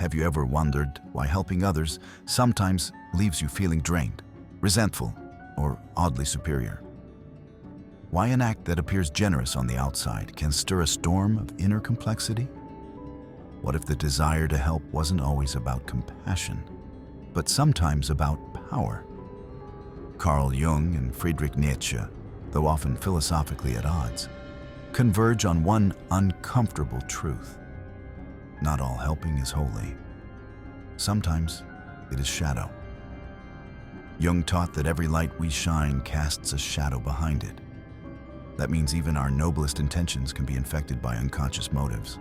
Have you ever wondered why helping others sometimes leaves you feeling drained, resentful, or oddly superior? Why an act that appears generous on the outside can stir a storm of inner complexity? What if the desire to help wasn't always about compassion, but sometimes about power? Carl Jung and Friedrich Nietzsche, though often philosophically at odds, converge on one uncomfortable truth. Not all helping is holy. Sometimes it is shadow. Jung taught that every light we shine casts a shadow behind it. That means even our noblest intentions can be infected by unconscious motives.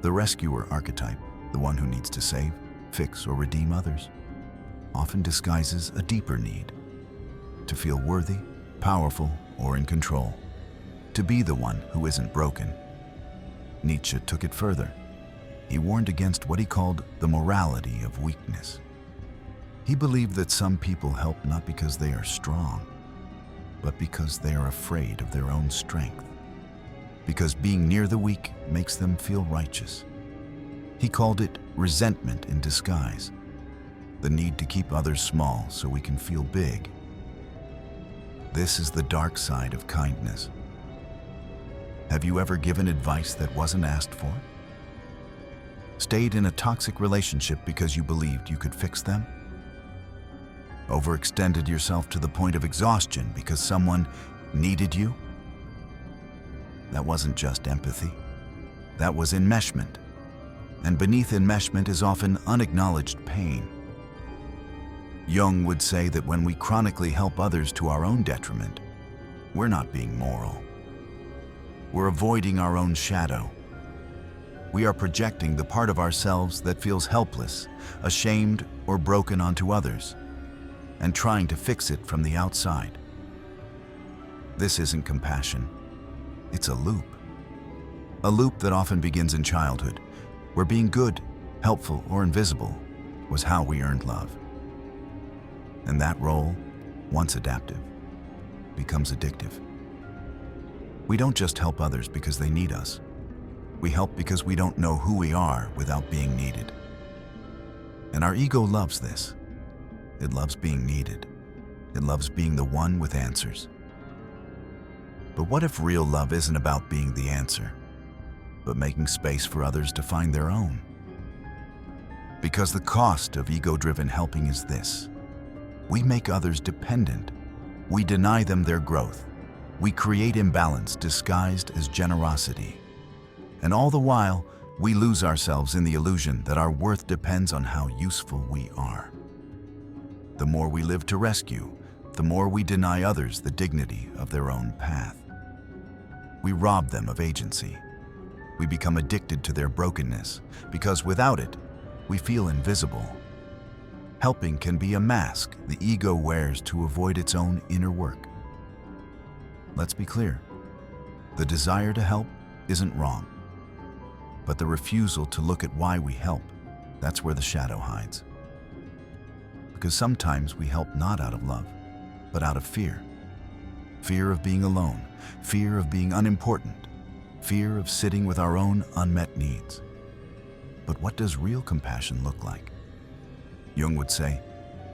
The rescuer archetype, the one who needs to save, fix, or redeem others, often disguises a deeper need: to feel worthy, powerful, or in control, to be the one who isn't broken. Nietzsche took it further. He warned against what he called the morality of weakness. He believed that some people help not because they are strong, but because they are afraid of their own strength, because being near the weak makes them feel righteous. He called it resentment in disguise, the need to keep others small so we can feel big. This is the dark side of kindness. Have you ever given advice that wasn't asked for? Stayed in a toxic relationship because you believed you could fix them? Overextended yourself to the point of exhaustion because someone needed you? That wasn't just empathy. That was enmeshment. And beneath enmeshment is often unacknowledged pain. Jung would say that when we chronically help others to our own detriment, we're not being moral. We're avoiding our own shadow. We are projecting the part of ourselves that feels helpless, ashamed, or broken onto others, and trying to fix it from the outside. This isn't compassion. It's a loop. A loop that often begins in childhood, where being good, helpful, or invisible was how we earned love. And that role, once adaptive, becomes addictive. We don't just help others because they need us. We help because we don't know who we are without being needed. And our ego loves this. It loves being needed. It loves being the one with answers. But what if real love isn't about being the answer, but making space for others to find their own? Because the cost of ego-driven helping is this: we make others dependent. We deny them their growth. We create imbalance disguised as generosity. And all the while, we lose ourselves in the illusion that our worth depends on how useful we are. The more we live to rescue, the more we deny others the dignity of their own path. We rob them of agency. We become addicted to their brokenness because without it, we feel invisible. Helping can be a mask the ego wears to avoid its own inner work. Let's be clear. The desire to help isn't wrong, but the refusal to look at why we help, that's where the shadow hides. Because sometimes we help not out of love, but out of fear. Fear of being alone, fear of being unimportant, fear of sitting with our own unmet needs. But what does real compassion look like? Jung would say,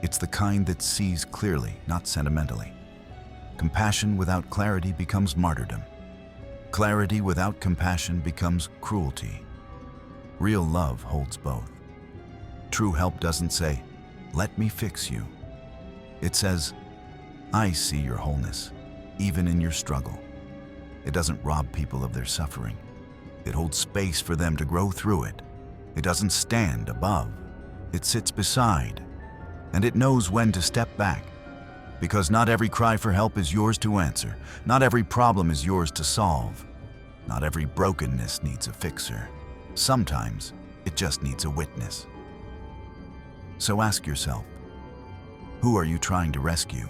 it's the kind that sees clearly, not sentimentally. Compassion without clarity becomes martyrdom. Clarity without compassion becomes cruelty. Real love holds both. True help doesn't say, "Let me fix you." It says, "I see your wholeness, even in your struggle." It doesn't rob people of their suffering. It holds space for them to grow through it. It doesn't stand above. It sits beside. And it knows when to step back. Because not every cry for help is yours to answer. Not every problem is yours to solve. Not every brokenness needs a fixer. Sometimes it just needs a witness. So ask yourself, who are you trying to rescue?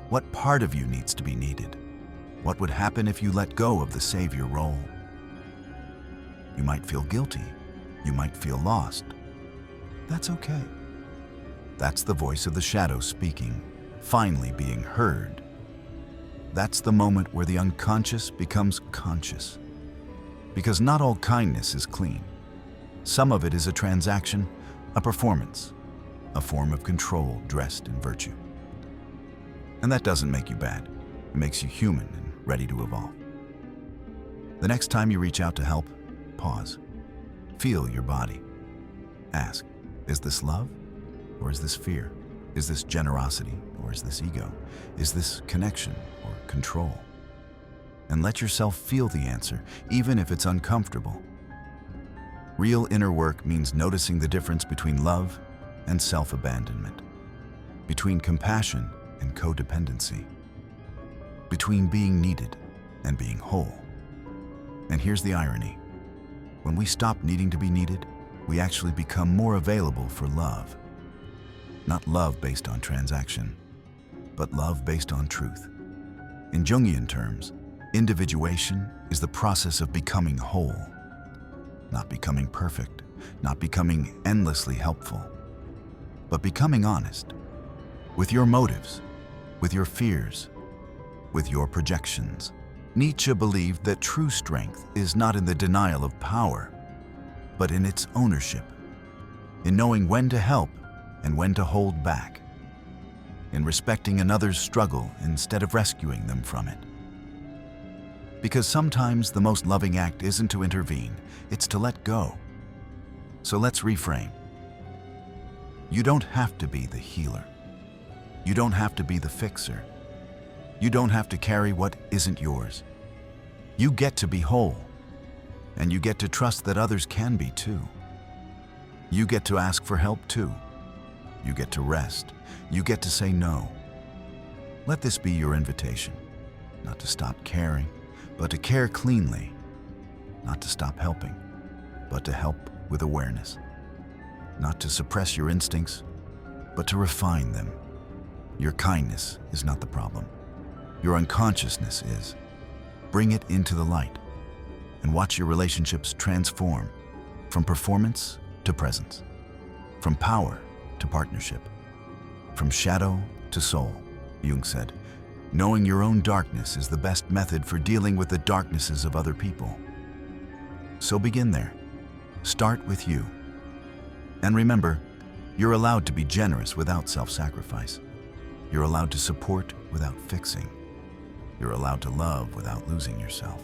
What part of you needs to be needed? What would happen if you let go of the savior role? You might feel guilty. You might feel lost. That's okay. That's the voice of the shadow speaking, finally being heard. That's the moment where the unconscious becomes conscious. Because not all kindness is clean. Some of it is a transaction, a performance, a form of control dressed in virtue. And that doesn't make you bad. It makes you human and ready to evolve. The next time you reach out to help, pause. Feel your body. Ask, is this love or is this fear? Is this generosity or is this ego? Is this connection or control? And let yourself feel the answer, even if it's uncomfortable. Real inner work means noticing the difference between love and self-abandonment, between compassion and codependency, between being needed and being whole. And here's the irony. When we stop needing to be needed, we actually become more available for love. Not love based on transaction, but love based on truth. In Jungian terms, individuation is the process of becoming whole, not becoming perfect, not becoming endlessly helpful, but becoming honest with your motives, with your fears, with your projections. Nietzsche believed that true strength is not in the denial of power, but in its ownership, in knowing when to help and when to hold back, in respecting another's struggle instead of rescuing them from it. Because sometimes the most loving act isn't to intervene, it's to let go. So let's reframe. You don't have to be the healer. You don't have to be the fixer. You don't have to carry what isn't yours. You get to be whole, and you get to trust that others can be too. You get to ask for help too. You get to rest. You get to say no. Let this be your invitation, not to stop caring, but to care cleanly, not to stop helping, but to help with awareness, not to suppress your instincts, but to refine them. Your kindness is not the problem. Your unconsciousness is. Bring it into the light and watch your relationships transform from performance to presence, from power to partnership, from shadow to soul. Jung said, knowing your own darkness is the best method for dealing with the darknesses of other people. So begin there. Start with you. And remember, you're allowed to be generous without self-sacrifice. You're allowed to support without fixing. You're allowed to love without losing yourself.